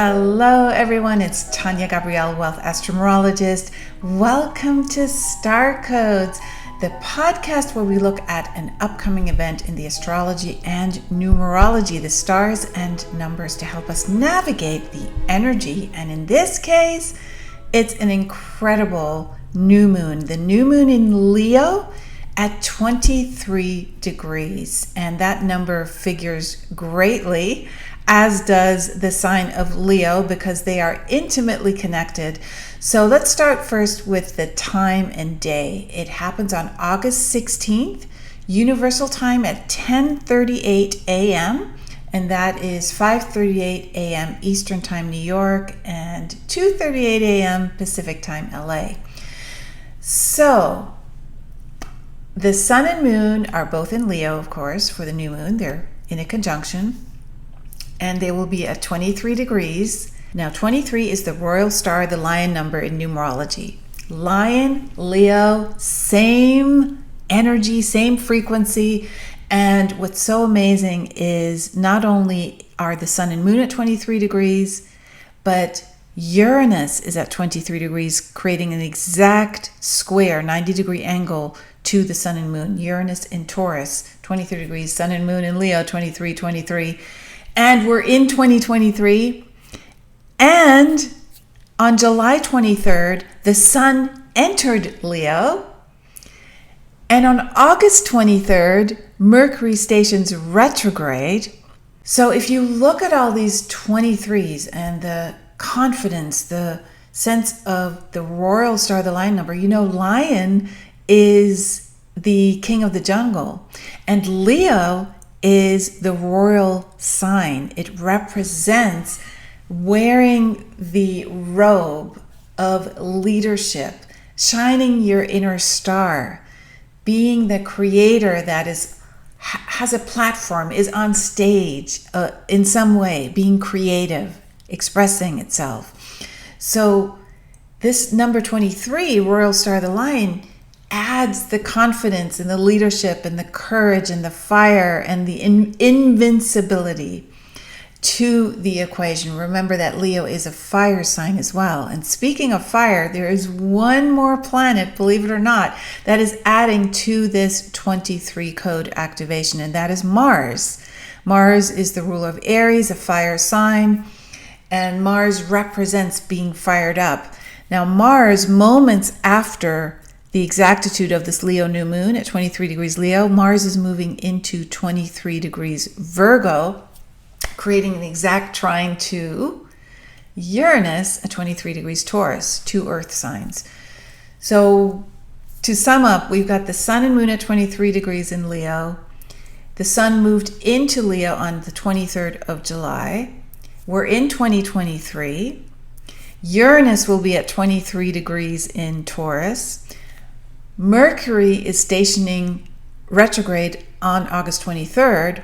Hello everyone, it's Tania Gabrielle, Wealth Astro-Numerologist. Welcome to Star Codes, the podcast where we look at an upcoming event in the astrology and numerology, the stars and numbers to help us navigate the energy. And in this case, it's an incredible new moon. The new moon in Leo at 23 degrees. And that number figures greatly, as does the sign of Leo, because they are intimately connected. So let's start first with the time and day. It happens on August 16th, Universal Time at 10:38 a.m. And that is 5:38 a.m. Eastern Time, New York, and 2:38 a.m. Pacific Time, LA. So the sun and moon are both in Leo, of course, for the new moon. They're in a conjunction. And they will be at 23 degrees. Now, 23 is the royal star, the lion number in numerology. Lion, Leo, same energy, same frequency. And what's so amazing is not only are the sun and moon at 23 degrees, but Uranus is at 23 degrees, creating an exact square, 90-degree angle to the sun and moon. Uranus in Taurus, 23 degrees, sun and moon in Leo, 23, 23. And we're in 2023. And on July 23rd, the sun entered Leo. And on August 23rd, Mercury stations retrograde. So if you look at all these 23s and the confidence, the sense of the royal star, the lion number, you know, lion is the king of the jungle. And Leo is the royal sign. It represents wearing the robe of leadership, shining your inner star, being the creator that has a platform, is on stage in some way, being creative, expressing itself. So this number 23, royal star, the lion, adds the confidence and the leadership and the courage and the fire and the invincibility to the equation. Remember that Leo is a fire sign as well. And speaking of fire, there is one more planet, believe it or not, that is adding to this 23 code activation, and that is Mars. Mars is the ruler of Aries, a fire sign, and Mars represents being fired up. Now, Mars, moments after the exactitude of this Leo new moon at 23 degrees Leo, Mars is moving into 23 degrees Virgo, creating an exact trine to Uranus at 23 degrees Taurus, two earth signs. So to sum up, we've got the sun and moon at 23 degrees in Leo. The sun moved into Leo on the 23rd of July. We're in 2023. Uranus will be at 23 degrees in Taurus. Mercury is stationing retrograde on August 23rd,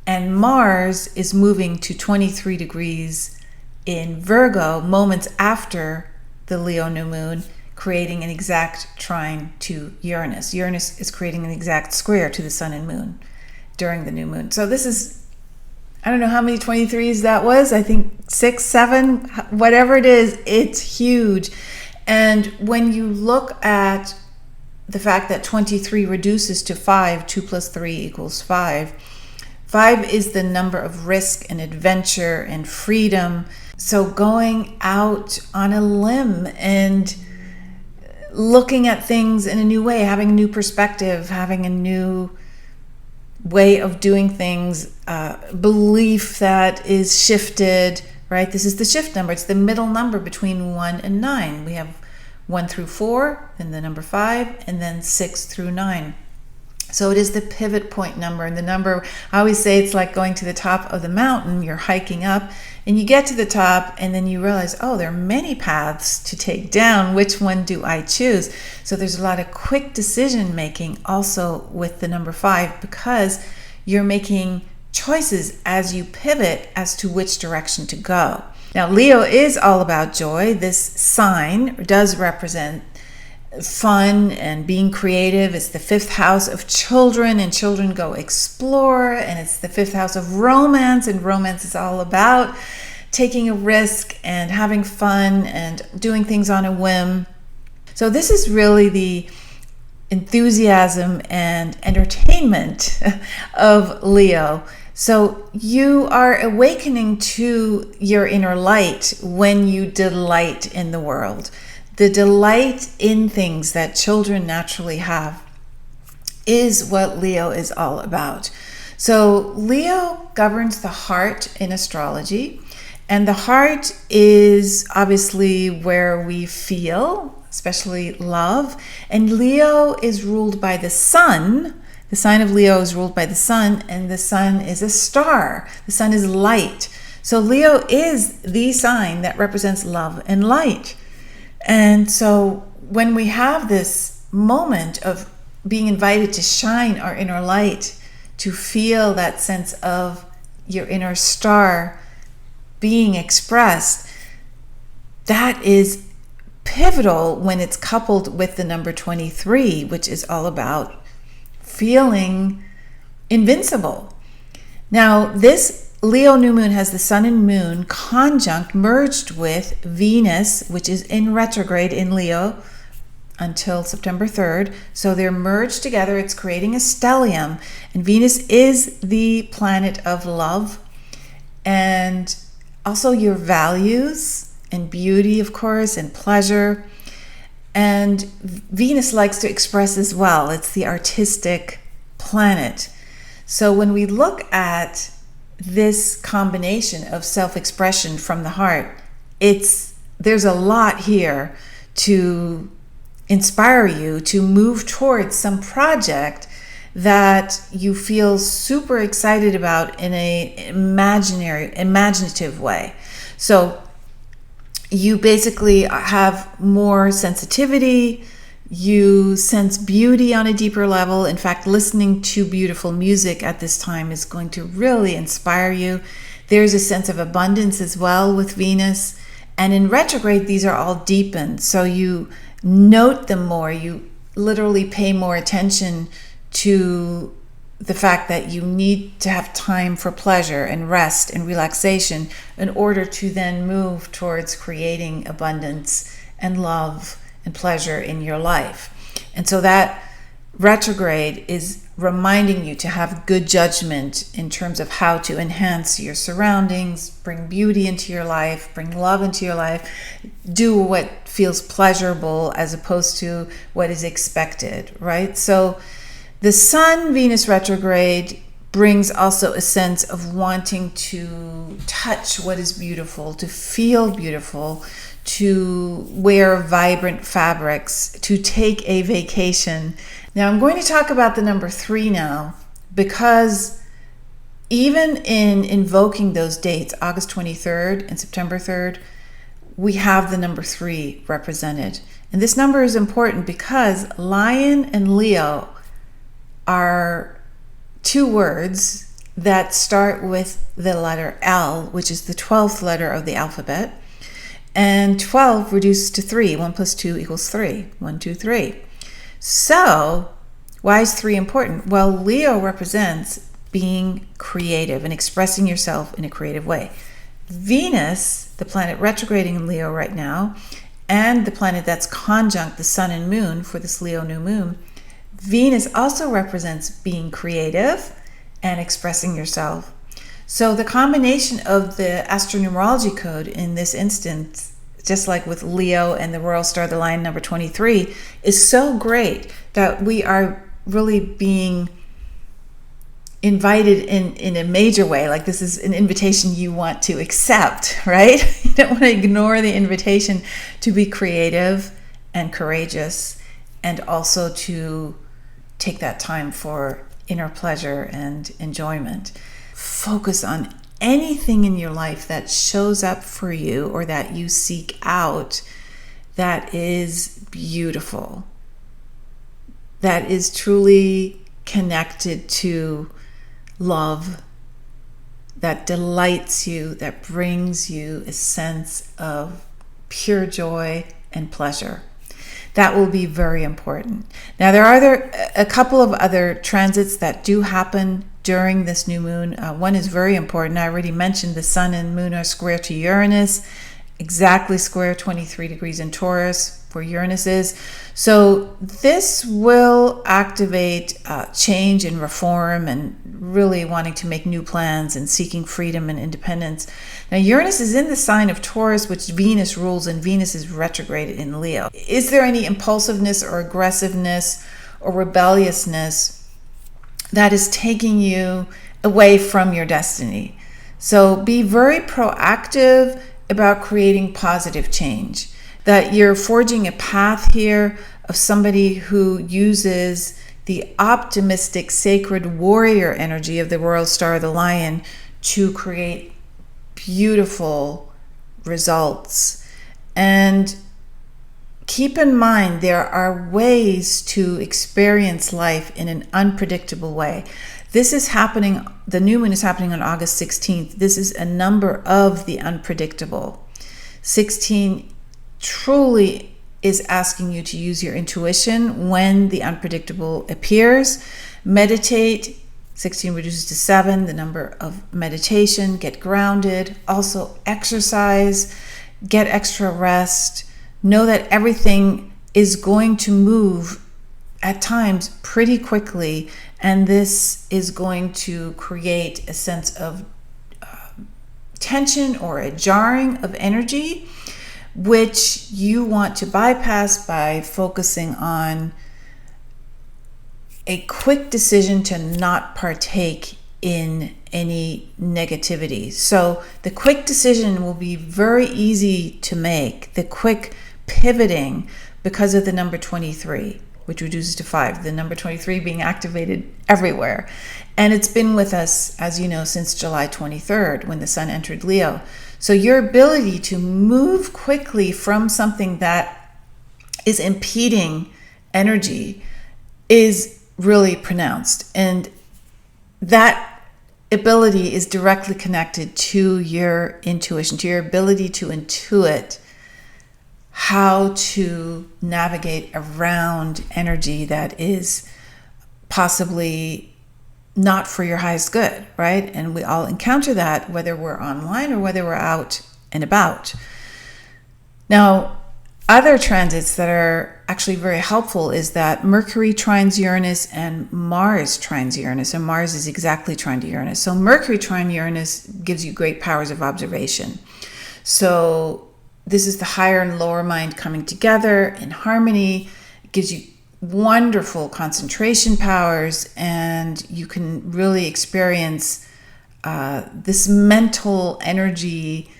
and Mars is moving to 23 degrees in Virgo moments after the Leo new moon, creating an exact trine to Uranus. Uranus is creating an exact square to the sun and moon during the new moon. So this is, I don't know how many 23s that was. I think 6, 7, whatever it is, it's huge. And when you look at the fact that 23 reduces to 5, 2 plus 3 equals 5. 5 is the number of risk and adventure and freedom. So going out on a limb and looking at things in a new way, having a new perspective, having a new way of doing things, belief that is shifted, right? This is the shift number. It's the middle number between 1 and 9. We have 1 through 4, and the number 5, and then 6 through 9. So it is the pivot point number. And the number, I always say it's like going to the top of the mountain. You're hiking up, and you get to the top, and then you realize, oh, there are many paths to take down. Which one do I choose? So there's a lot of quick decision making also with the number 5, because you're making choices as you pivot as to which direction to go. Now, Leo is all about joy. This sign does represent fun and being creative. It's the 5th house of children, and children go explore, and it's the 5th house of romance, and romance is all about taking a risk and having fun and doing things on a whim. So this is really the enthusiasm and entertainment of Leo. So you are awakening to your inner light when you delight in the world. The delight in things that children naturally have is what Leo is all about. So Leo governs the heart in astrology, and the heart is obviously where we feel, especially love. And Leo is ruled by the sun. The sign of Leo is ruled by the sun, and the sun is a star. The sun is light. So Leo is the sign that represents love and light. And so when we have this moment of being invited to shine our inner light, to feel that sense of your inner star being expressed, that is pivotal when it's coupled with the number 23, which is all about feeling invincible. Now, this Leo new moon has the sun and moon conjunct, merged with Venus, which is in retrograde in Leo until September 3rd. So they're merged together. It's creating a stellium. And Venus is the planet of love and also your values and beauty, of course, and pleasure. And Venus likes to express as well. It's the artistic planet. So when we look at this combination of self-expression from the heart, there's a lot here to inspire you to move towards some project that you feel super excited about in a imaginative way. So you basically have more sensitivity, you sense beauty on a deeper level. In fact, listening to beautiful music at this time is going to really inspire you. There's a sense of abundance as well with Venus. And in retrograde, these are all deepened. So you note them more. You literally pay more attention to the fact that you need to have time for pleasure and rest and relaxation in order to then move towards creating abundance and love and pleasure in your life. And so that retrograde is reminding you to have good judgment in terms of how to enhance your surroundings, bring beauty into your life, bring love into your life, do what feels pleasurable as opposed to what is expected, right? So the Sun-Venus retrograde brings also a sense of wanting to touch what is beautiful, to feel beautiful, to wear vibrant fabrics, to take a vacation. Now I'm going to talk about the number 3 now, because even in invoking those dates, August 23rd and September 3rd, we have the number 3 represented. And this number is important because Lion and Leo are 2 words that start with the letter L, which is the 12th letter of the alphabet. And 12 reduced to 3. 1 plus 2 equals 3. 1, 2, 3. So why is 3 important? Well, Leo represents being creative and expressing yourself in a creative way. Venus, the planet retrograding in Leo right now, and the planet that's conjunct the sun and moon for this Leo new moon, Venus also represents being creative and expressing yourself. So the combination of the Astro-Numerology code in this instance, just like with Leo and the Royal Star, the Lion number 23, is so great that we are really being invited in a major way. Like this is an invitation you want to accept, right? You don't want to ignore the invitation to be creative and courageous, and also to take that time for inner pleasure and enjoyment. Focus on anything in your life that shows up for you or that you seek out that is beautiful, that is truly connected to love, that delights you, that brings you a sense of pure joy and pleasure. That will be very important. Now, there are a couple of other transits that do happen during this new moon. One is very important. I already mentioned the sun and moon are square to Uranus, exactly square 23 degrees in Taurus, where Uranus is. So this will activate change and reform and really wanting to make new plans and seeking freedom and independence. Now, Uranus is in the sign of Taurus, which Venus rules, and Venus is retrograde in Leo. Is there any impulsiveness or aggressiveness or rebelliousness that is taking you away from your destiny? So be very proactive about creating positive change, that you're forging a path here of somebody who uses the optimistic, sacred warrior energy of the royal star, the lion, to create beautiful results. And keep in mind, there are ways to experience life in an unpredictable way. This is happening, the new moon is happening on August 16th. This is a number of the unpredictable. 16 truly is asking you to use your intuition when the unpredictable appears. Meditate. 16 reduces to 7, the number of meditation. Get grounded. Also exercise. Get extra rest. Know that everything is going to move at times pretty quickly, and this is going to create a sense of tension or a jarring of energy, which you want to bypass by focusing on a quick decision to not partake in any negativity. So the quick decision will be very easy to make, the quick pivoting, because of the number 23, which reduces to 5, the number 23 being activated everywhere. And it's been with us, as you know, since July 23rd, when the sun entered Leo. So your ability to move quickly from something that is impeding energy is really pronounced. And that ability is directly connected to your intuition, to your ability to intuit how to navigate around energy that is possibly not for your highest good, right? And we all encounter that, whether we're online or whether we're out and about. Now, other transits that are actually very helpful is that Mercury trines Uranus and Mars trines Uranus, and Mars is exactly trine to Uranus. So Mercury trine Uranus gives you great powers of observation. So this is the higher and lower mind coming together in harmony. It gives you wonderful concentration powers, and you can really experience this mental energy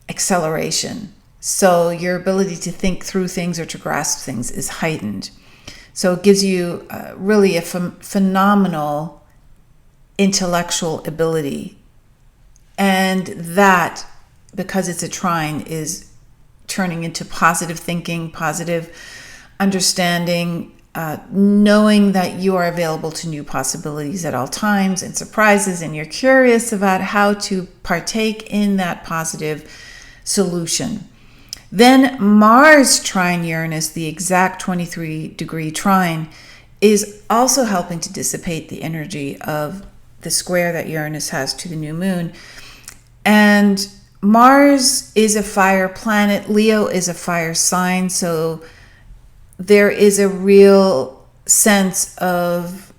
acceleration. So your ability to think through things or to grasp things is heightened. So it gives you really a phenomenal intellectual ability. And that, because it's a trine, is turning into positive thinking, positive understanding, knowing that you are available to new possibilities at all times and surprises, and you're curious about how to partake in that positive solution. Then Mars trine Uranus, the exact 23-degree trine, is also helping to dissipate the energy of the square that Uranus has to the new moon. And Mars is a fire planet. Leo is a fire sign. So there is a real sense of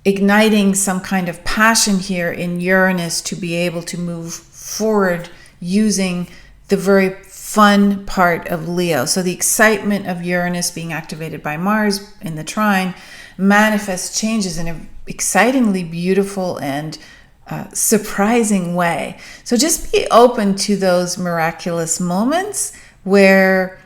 igniting some kind of passion here in Uranus to be able to move forward using the very fun part of Leo. So the excitement of Uranus being activated by Mars in the trine manifests changes in an excitingly beautiful and surprising way. So just be open to those miraculous moments where,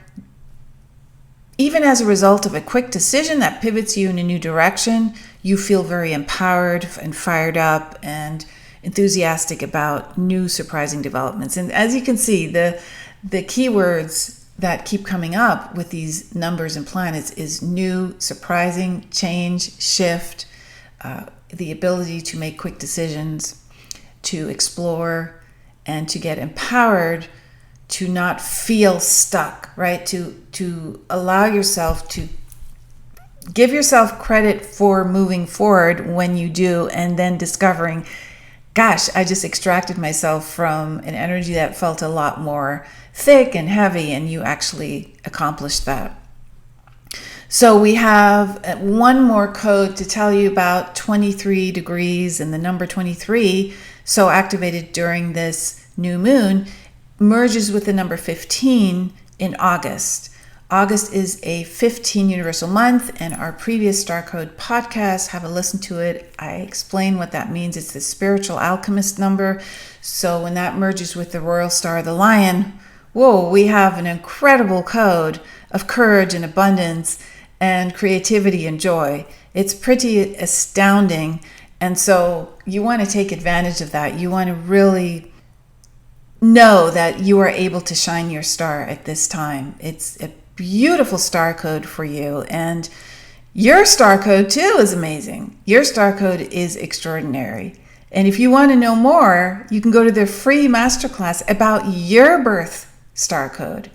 even as a result of a quick decision that pivots you in a new direction, you feel very empowered and fired up and enthusiastic about new surprising developments. And as you can see, the keywords that keep coming up with these numbers and planets is new, surprising, change, shift, the ability to make quick decisions, to explore, and to get empowered, to not feel stuck, right? To allow yourself to give yourself credit for moving forward when you do, and then discovering, gosh, I just extracted myself from an energy that felt a lot more thick and heavy, and you actually accomplished that. So we have one more code to tell you about 23 degrees, and the number 23, so activated during this new moon, merges with the number 15 in August. August is a 15 universal month, and our previous Star Code podcast, have a listen to it. I explain what that means. It's the spiritual alchemist number. So when that merges with the royal star, the lion, whoa, we have an incredible code of courage and abundance and creativity and joy. It's pretty astounding. And so you want to take advantage of that. You want to really know that you are able to shine your star at this time. It's a beautiful star code for you, and your star code too is amazing. Your star code is extraordinary. And if you want to know more, you can go to the free masterclass about your birth star code.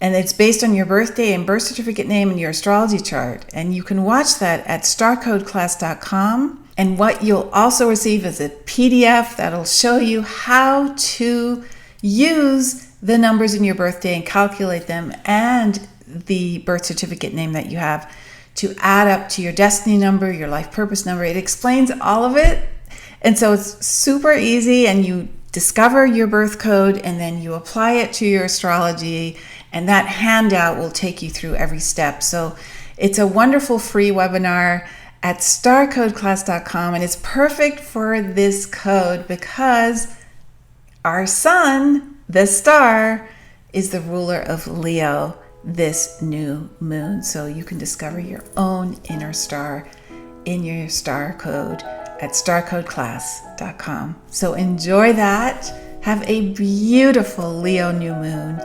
And it's based on your birthday and birth certificate name and your astrology chart. And you can watch that at starcodeclass.com. And what you'll also receive is a PDF that'll show you how to use the numbers in your birthday and calculate them, and the birth certificate name that you have, to add up to your destiny number, your life purpose number. It explains all of it. And so it's super easy, and you discover your birth code and then you apply it to your astrology, and that handout will take you through every step. So it's a wonderful free webinar at starcodeclass.com, and it's perfect for this code because our sun, the star, is the ruler of Leo this new moon. So you can discover your own inner star in your star code at starcodeclass.com. So enjoy that. Have a beautiful Leo new moon.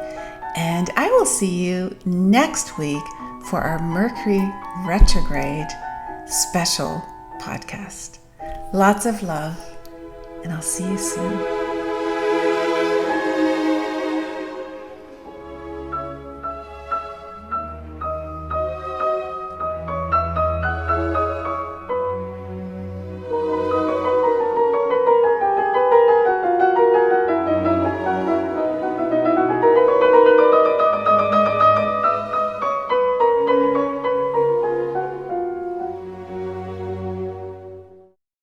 And I will see you next week for our Mercury retrograde special podcast. Lots of love, and I'll see you soon.